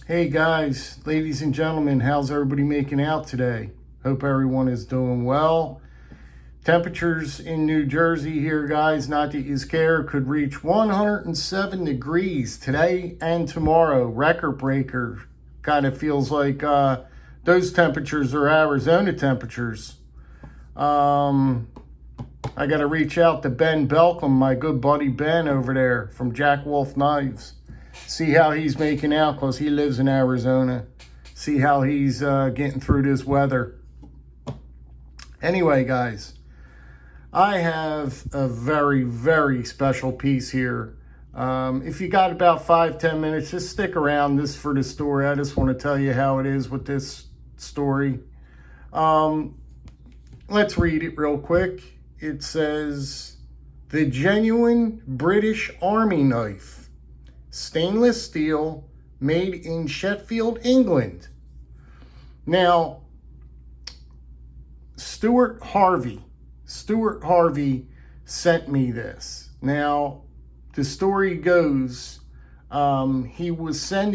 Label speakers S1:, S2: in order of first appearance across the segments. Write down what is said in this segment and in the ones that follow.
S1: Hey guys, ladies and gentlemen, how's everybody making out today? Hope everyone is doing well. Temperatures in New Jersey here, guys, not that you care, could reach 107 degrees today and tomorrow. Record breaker. Kind of feels like those temperatures are Arizona temperatures. I got to reach out to Ben Belcom, my good buddy Ben over there from Jack Wolf Knives. See how he's making out, because he lives in Arizona. See how he's getting through this weather. Anyway, guys, I have a very, very special piece here. If you got about 5-10 minutes, just stick around. This is for the story. I just want to tell you how it is with this story. Let's read it real quick. It says, "The genuine British Army knife. Stainless steel, made in Sheffield, England." Now, Stuart Harvey sent me this. Now, the story goes, he sent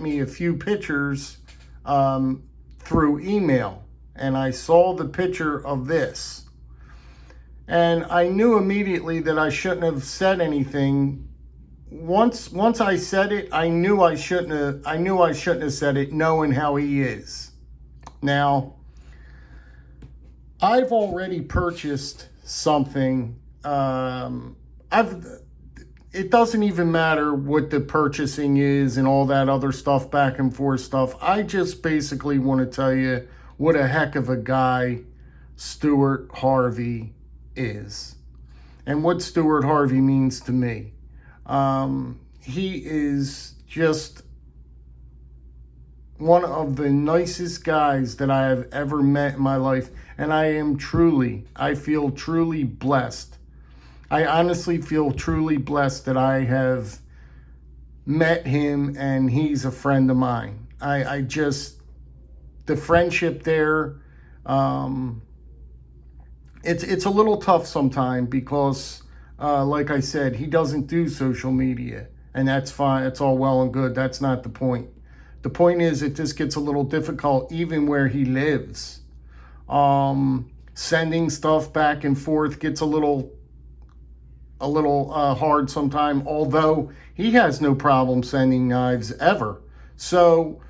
S1: me a few pictures through email, and I saw the picture of this. And I knew immediately that I shouldn't have said anything. Once I said it, I knew I shouldn't have said it, knowing how he is. Now, I've already purchased something. It doesn't even matter what the purchasing is and all that other stuff, back and forth stuff. I just basically want to tell you what a heck of a guy Stewart Harvey is, and what Stewart Harvey means to me. He is just one of the nicest guys that I have ever met in my life. And I feel truly blessed. I honestly feel truly blessed that I have met him and he's a friend of mine. The friendship there, it's a little tough sometimes because, like I said, he doesn't do social media, and that's fine. It's all well and good. That's not the point. The point is, it just gets a little difficult even where he lives. Sending stuff back and forth gets a little hard sometimes, although he has no problem sending knives ever. So,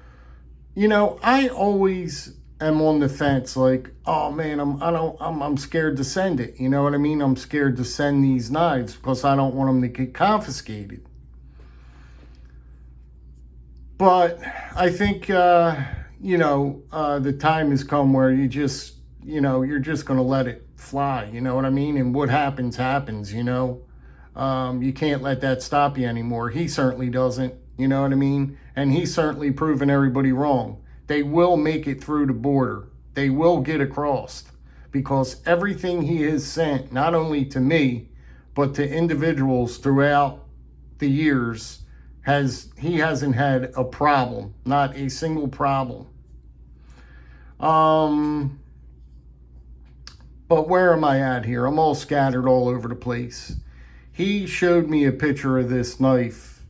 S1: I always am on the fence, like, oh man, I'm scared to send it. You know what I mean? I'm scared to send these knives because I don't want them to get confiscated. But I think, the time has come where you're just going to let it fly. You know what I mean? And what happens, happens, You can't let that stop you anymore. He certainly doesn't, you know what I mean? And he's certainly proven everybody wrong. They will make it through the border. They will get across, because everything he has sent, not only to me, but to individuals throughout the years, he hasn't had a problem, not a single problem. But where am I at here? I'm all scattered all over the place. He showed me a picture of this knife,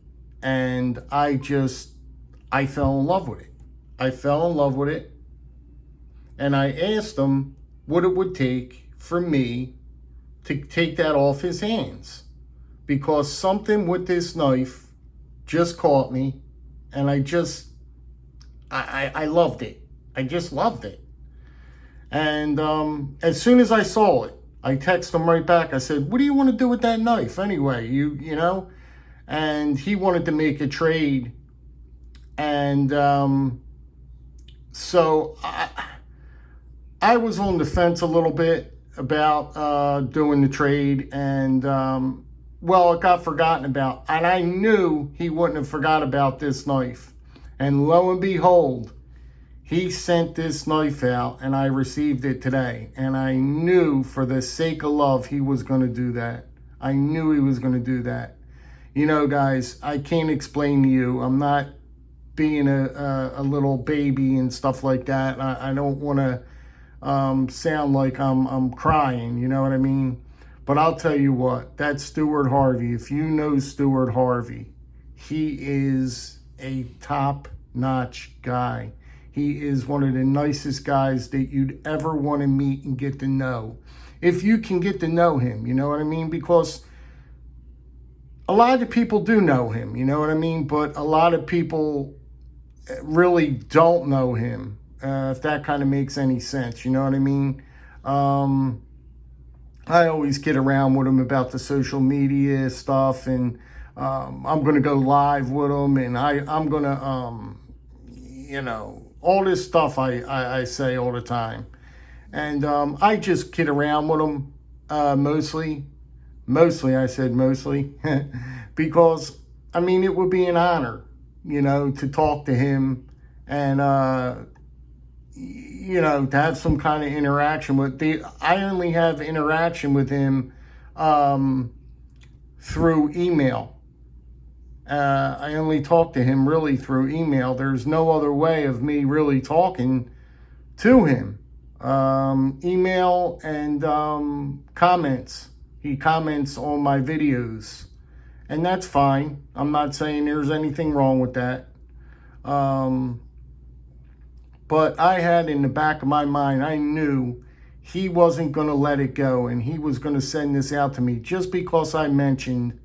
S1: and I fell in love with it. And I asked him what it would take for me to take that off his hands, because something with this knife just caught me, and I loved it. I just loved it. And as soon as I saw it, I texted him right back. I said, "What do you want to do with that knife anyway? You know?" And he wanted to make a trade. And so I was on the fence a little bit about doing the trade. And, it got forgotten about. And I knew he wouldn't have forgot about this knife. And lo and behold, he sent this knife out, and I received it today. And I knew, for the sake of love, he was going to do that. I knew he was going to do that. Guys, I can't explain to you. I'm not being a little baby and stuff like that. I don't want to sound like I'm crying, you know what I mean? But I'll tell you what, that's Stuart Harvey. If you know Stuart Harvey, he is a top-notch guy. He is one of the nicest guys that you'd ever want to meet and get to know. If you can get to know him, you know what I mean? Because a lot of the people do know him, you know what I mean? But a lot of people really don't know him, if that kind of makes any sense, you know what I mean? I always kid around with him about the social media stuff, and I'm going to go live with him, and I'm going to, all this stuff I say all the time. And I just kid around with him mostly. I said mostly. Because, I mean, it would be an honor, to talk to him and, to have some kind of interaction I only have interaction with him through email. I only talk to him really through email. There's no other way of me really talking to him. Email and comments. He comments on my videos, and that's fine. I'm not saying there's anything wrong with that. But I had in the back of my mind, I knew he wasn't going to let it go, and he was going to send this out to me just because I mentioned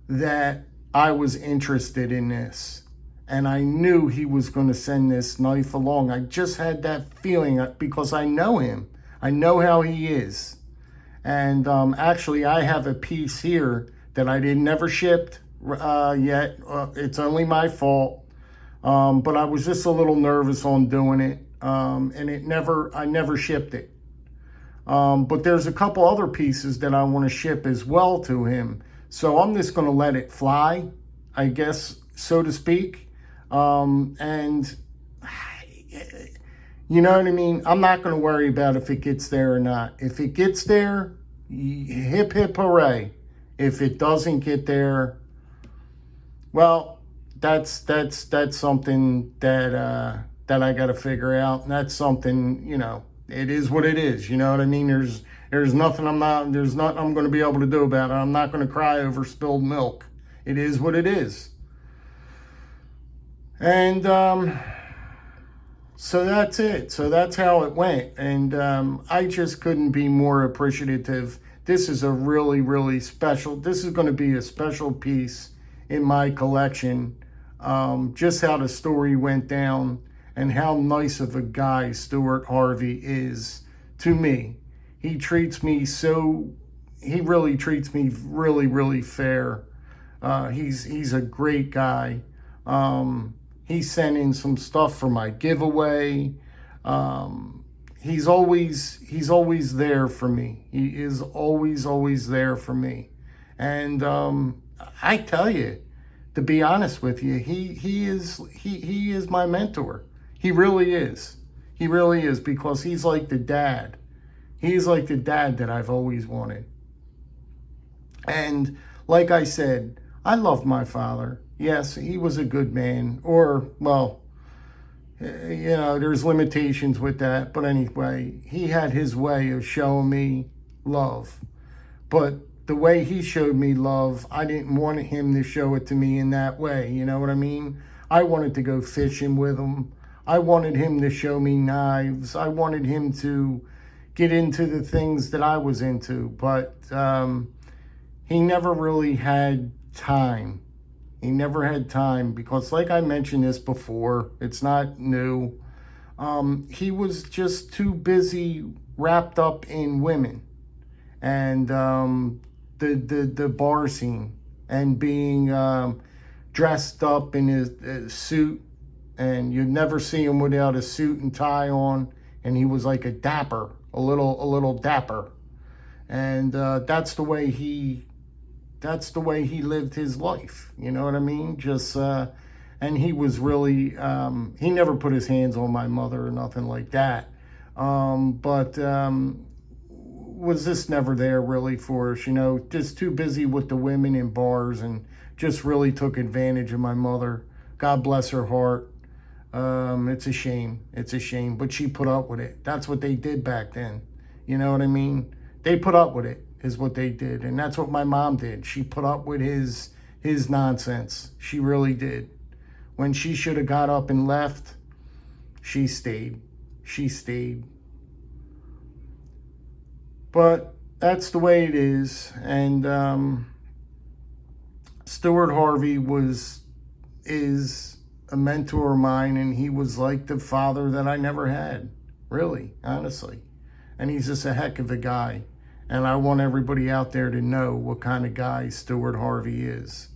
S1: that I was interested in this. And I knew he was going to send this knife along. I just had that feeling because I know him. I know how he is. And actually, I have a piece here that I never shipped yet. It's only my fault. But I was just a little nervous on doing it. And I never shipped it. But there's a couple other pieces that I want to ship as well to him. So I'm just going to let it fly, I guess, so to speak. And you know what I mean? I'm not going to worry about if it gets there or not. If it gets there, hip, hip, hooray. If it doesn't get there, well, that's something that I got to figure out. And that's something, it is what it is. You know what I mean? There's nothing I'm going to be able to do about it. I'm not going to cry over spilled milk. It is what it is. And so that's it. So that's how it went. And I just couldn't be more appreciative. This is a really, really special, this is going to be a special piece in my collection. Just how the story went down and how nice of a guy Stuart Harvey is to me. He really treats me really, really fair. He's a great guy. He sent in some stuff for my giveaway. He's always there for me. He is always there for me. And I tell you, to be honest with you, he is my mentor. He really is. He really is, because he's like the dad. He's like the dad that I've always wanted. And like I said, I loved my father. Yes, he was a good man. Or, well, there's limitations with that. But anyway, he had his way of showing me love. But the way he showed me love, I didn't want him to show it to me in that way. You know what I mean? I wanted to go fishing with him. I wanted him to show me knives. I wanted him to get into the things that I was into. But he never really had time. He never had time because, like I mentioned this before, it's not new. He was just too busy wrapped up in women and the bar scene and being dressed up in his suit, and you'd never see him without a suit and tie on, and he was like a little dapper, and that's the way he lived his life. You know what I mean? Just and he was really he never put his hands on my mother or nothing like that, but was just never there really for us, just too busy with the women in bars, and just really took advantage of my mother. God bless her heart. It's a shame, but she put up with it. That's what they did back then. You know what I mean? They put up with it, is what they did. And that's what my mom did. She put up with his nonsense. She really did. When she should have got up and left, she stayed. She stayed. But that's the way it is. And Stuart Harvey is a mentor of mine, and he was like the father that I never had, really, honestly. And he's just a heck of a guy. And I want everybody out there to know what kind of guy Stewart Harvey is.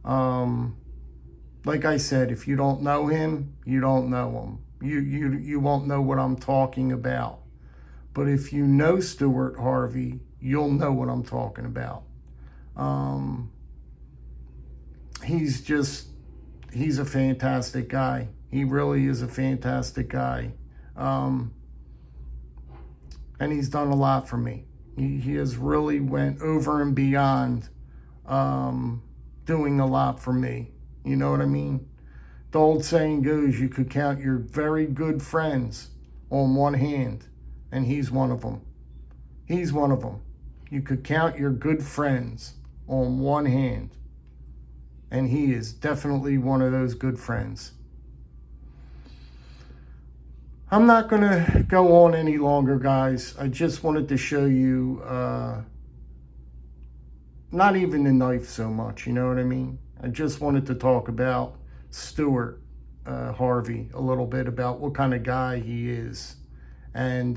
S1: Like I said, if you don't know him, you don't know him. You won't know what I'm talking about. But if you know Stewart Harvey, you'll know what I'm talking about. He's a fantastic guy. He really is a fantastic guy. And he's done a lot for me. He has really went over and beyond doing a lot for me. You know what I mean? The old saying goes, you could count your very good friends on one hand, and he's one of them. He's one of them. You could count your good friends on one hand, and he is definitely one of those good friends. I'm not going to go on any longer, guys. I just wanted to show you, not even the knife so much, you know what I mean? I just wanted to talk about Stewart Harvey a little bit, about what kind of guy he is. And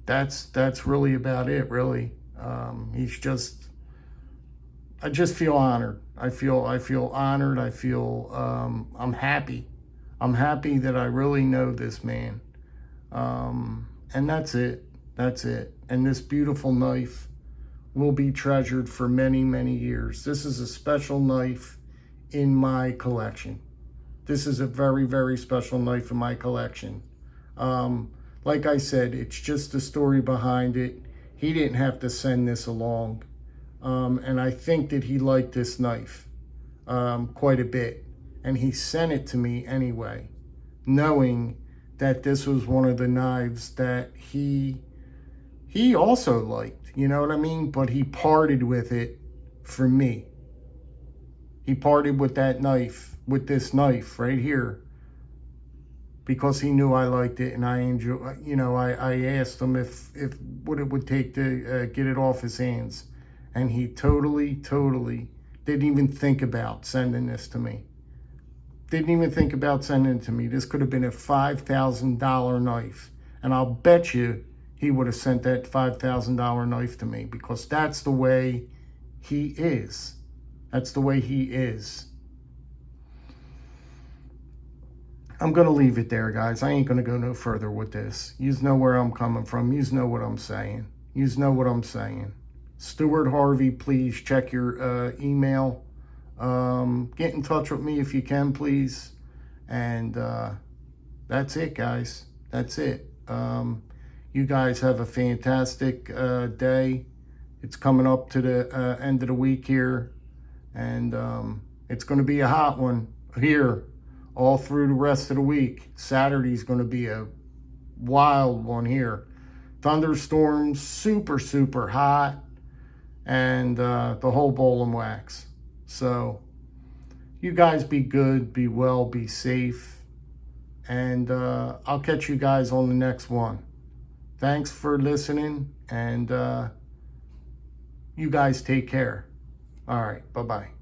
S1: that's really about it, really. He's just, I just feel honored. I feel honored. I feel, I'm happy. I'm happy that I really know this man. And that's it. That's it. And this beautiful knife will be treasured for many, many years. This is a special knife in my collection. This is a very, very special knife in my collection. Like I said, it's just the story behind it. He didn't have to send this along. And I think that he liked this knife quite a bit. And he sent it to me anyway, knowing that this was one of the knives that he also liked, you know what I mean? But he parted with it for me. He parted with that knife, with this knife right here, because he knew I liked it, and I enjoy. You know, I asked him if what it would take to get it off his hands, and he totally didn't even think about sending this to me. Didn't even think about sending it to me. This could have been a $5,000 knife. And I'll bet you he would have sent that $5,000 knife to me, because that's the way he is. That's the way he is. I'm going to leave it there, guys. I ain't going to go no further with this. Yous know where I'm coming from. Yous know what I'm saying. Yous know what I'm saying. Stuart Harvey, please check your email. Get in touch with me if you can, please. And that's it, guys. That's it. You guys have a fantastic day. It's coming up to the end of the week here, and it's going to be a hot one here all through the rest of the week. Saturday's going to be a wild one here. Thunderstorms, super hot, and the whole bowl and wax. So you guys be good, be well, be safe, and I'll catch you guys on the next one. Thanks for listening, and you guys take care. All right, bye-bye.